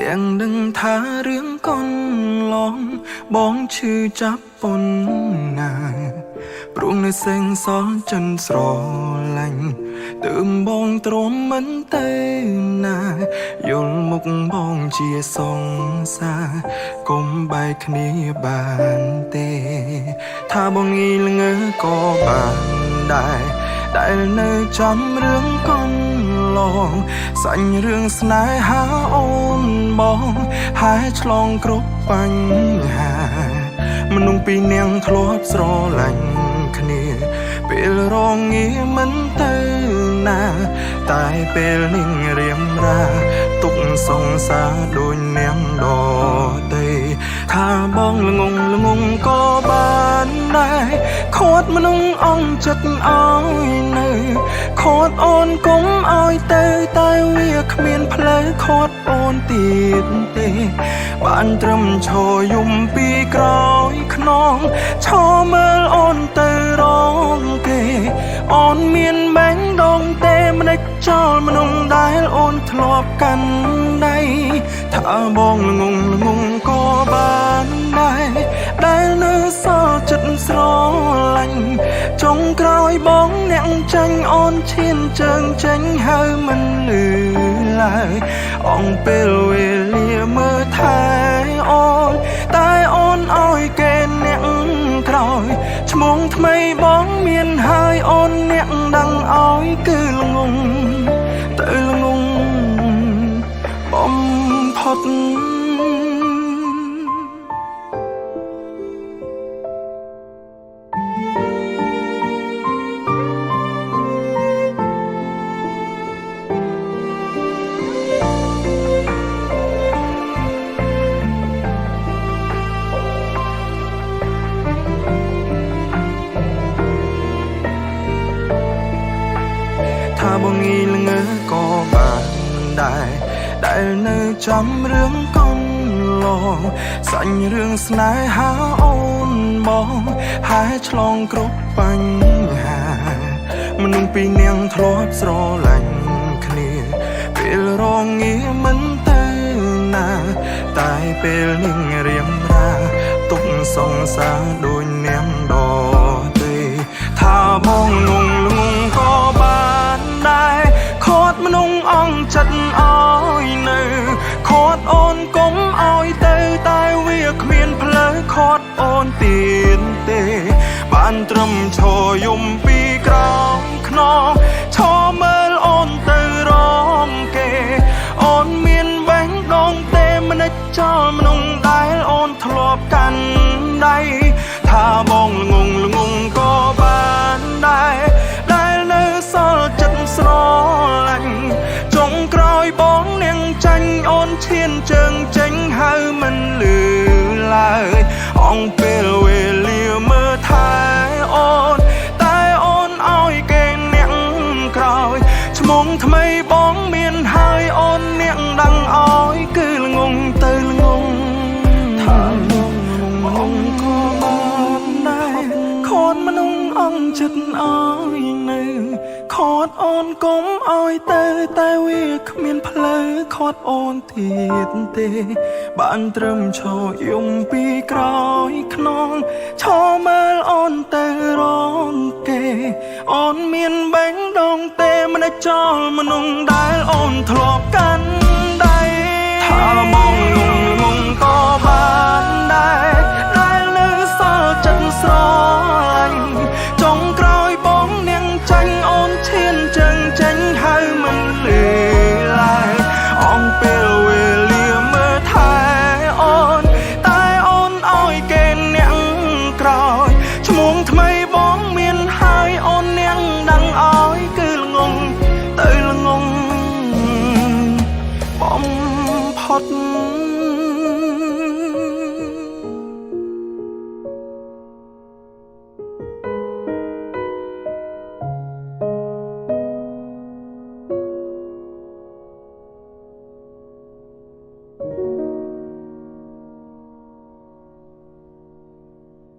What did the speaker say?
ទាំងដឹងថារឿងកូនឡងបងឈឺចាប់ប៉ុណ្ណាព្រោះនៅសេងសល់ចិនស្រឡាញ់ទើបបងទ្រាំមិនទៅណាយល់មុខបងជាសង្សារកុំបែកគ្នាបានទេថាបងងីល្ងើក៏បានដែរដែលនៅចាំរឿងកូនឡងសាញ់រឿងស្នេហាអូនបងហើយឆ្លងគ្រប់បញ្ហាមនុស្សពីរនាក់ធ្លាប់ស្រឡាញ់គ្នាពេលរងាមិនទៅណាតែពេលនេះរៀមរាទុកសង្សារដូចនាងដតីថាបងល្ងងក៏បានដែរខត់មនុស្សអងចិត្តឲ្យនៅខត់អូនគុំឲ្យទៅតែវាគ្មានផ្លូវខត់អូនទៀតទេបានត្រឹមឈរយំពីក្រោយខ្នងឈរមើលអូនទៅរងគេអូនមានបាញ់ដងទេមិនដេចចោលមនុស្សដែលអូនធ្លាប់កាន់ដៃថាបងល្ងងក៏បានដែរដែលនៅសល់ចិត្តស្រឡាញ់ចុងក្រោយបងអ្នកចាញ់អូនឈានជើងចេញហើយមិនលឺឡើយអងពេលវេលាមើលថែអូនតែអូនឲ្យគេអ្នកក្រោយឈ្មោះថ្មីបងមានហើយអូនអ្នកដឹងឲ្យគឺល្ងងទៅល្ងងបំផុតថាបងងីល្ងើក៏បានដែរដែលនៅចាំរឿងកូនឡងសាញ់រឿងស្នេហាអូនបងហើយឆ្លងគ្រប់បញ្ហាមនុស្សពីរនាក់ធ្លាប់ស្រឡាញ់គ្នាពេលរងាមិនទៅណាតែពេលនេះរៀមរាទុកសង្សារដូចនាងដតីថាបងងងក៏បានដែរខត់មនុស្សអងចិត្តឲ្យនៅខត់អូនគុំឲ្យទៅតែវាគ្មានផ្លូវខត់អូនទៀតទេបានត្រឹមឈរយំពីក្រោមខ្នងឈរមើលអូនទៅរងគេអូនមានបាញ់ដងទេមិនដេចចោលមនុស្សដែលអូនធ្លាប់កាន់ដៃថាបងល្ងងក៏បានដែរដែលនៅសល់ចិត្តស្រឡាញ់ចុងក្រោយបងនាងចាញ់អូនឈានជើងចេញហើយមិនលឺឡើយអងពេលវេលាមើលថែអូនតែអូនឲ្យគេអ្នកក្រោយឈ្មោះថ្មីបងមានហើយអូនអ្នកដឹងឲ្យគឺល្ងងទៅល្ងងថាបងក៏បានដែរខត់មនុស្សអងចិត្តឲ្យនៅខត់អូនគុំឲ្យទៅតែវាគ្មានផ្លូវខត់អូនទៀតទេបានត្រឹមឈរយំពីក្រោយខ្នងឈរមើលអូនទៅរងគេអូនមានបាញ់ដងទេមិនដេចចោលមនុស្សដែលអូនធ្លាប់កាន់ដៃថាបងងងក៏បានដែរដែលនៅសល់ចិត្តស្រឡាញ់ចុងក្រោយបងនាងចាញ់អូនឈានជើងចេញហើយមិនលឺឡើយអងពេលវេលាមើលថែអូនតែអូនឲ្យគេអ្នកក្រោយឈ្មោះថ្មីបងមានហើយអូននាងដឹងឲ្យគឺល្ងងទៅល្ងងបំផុត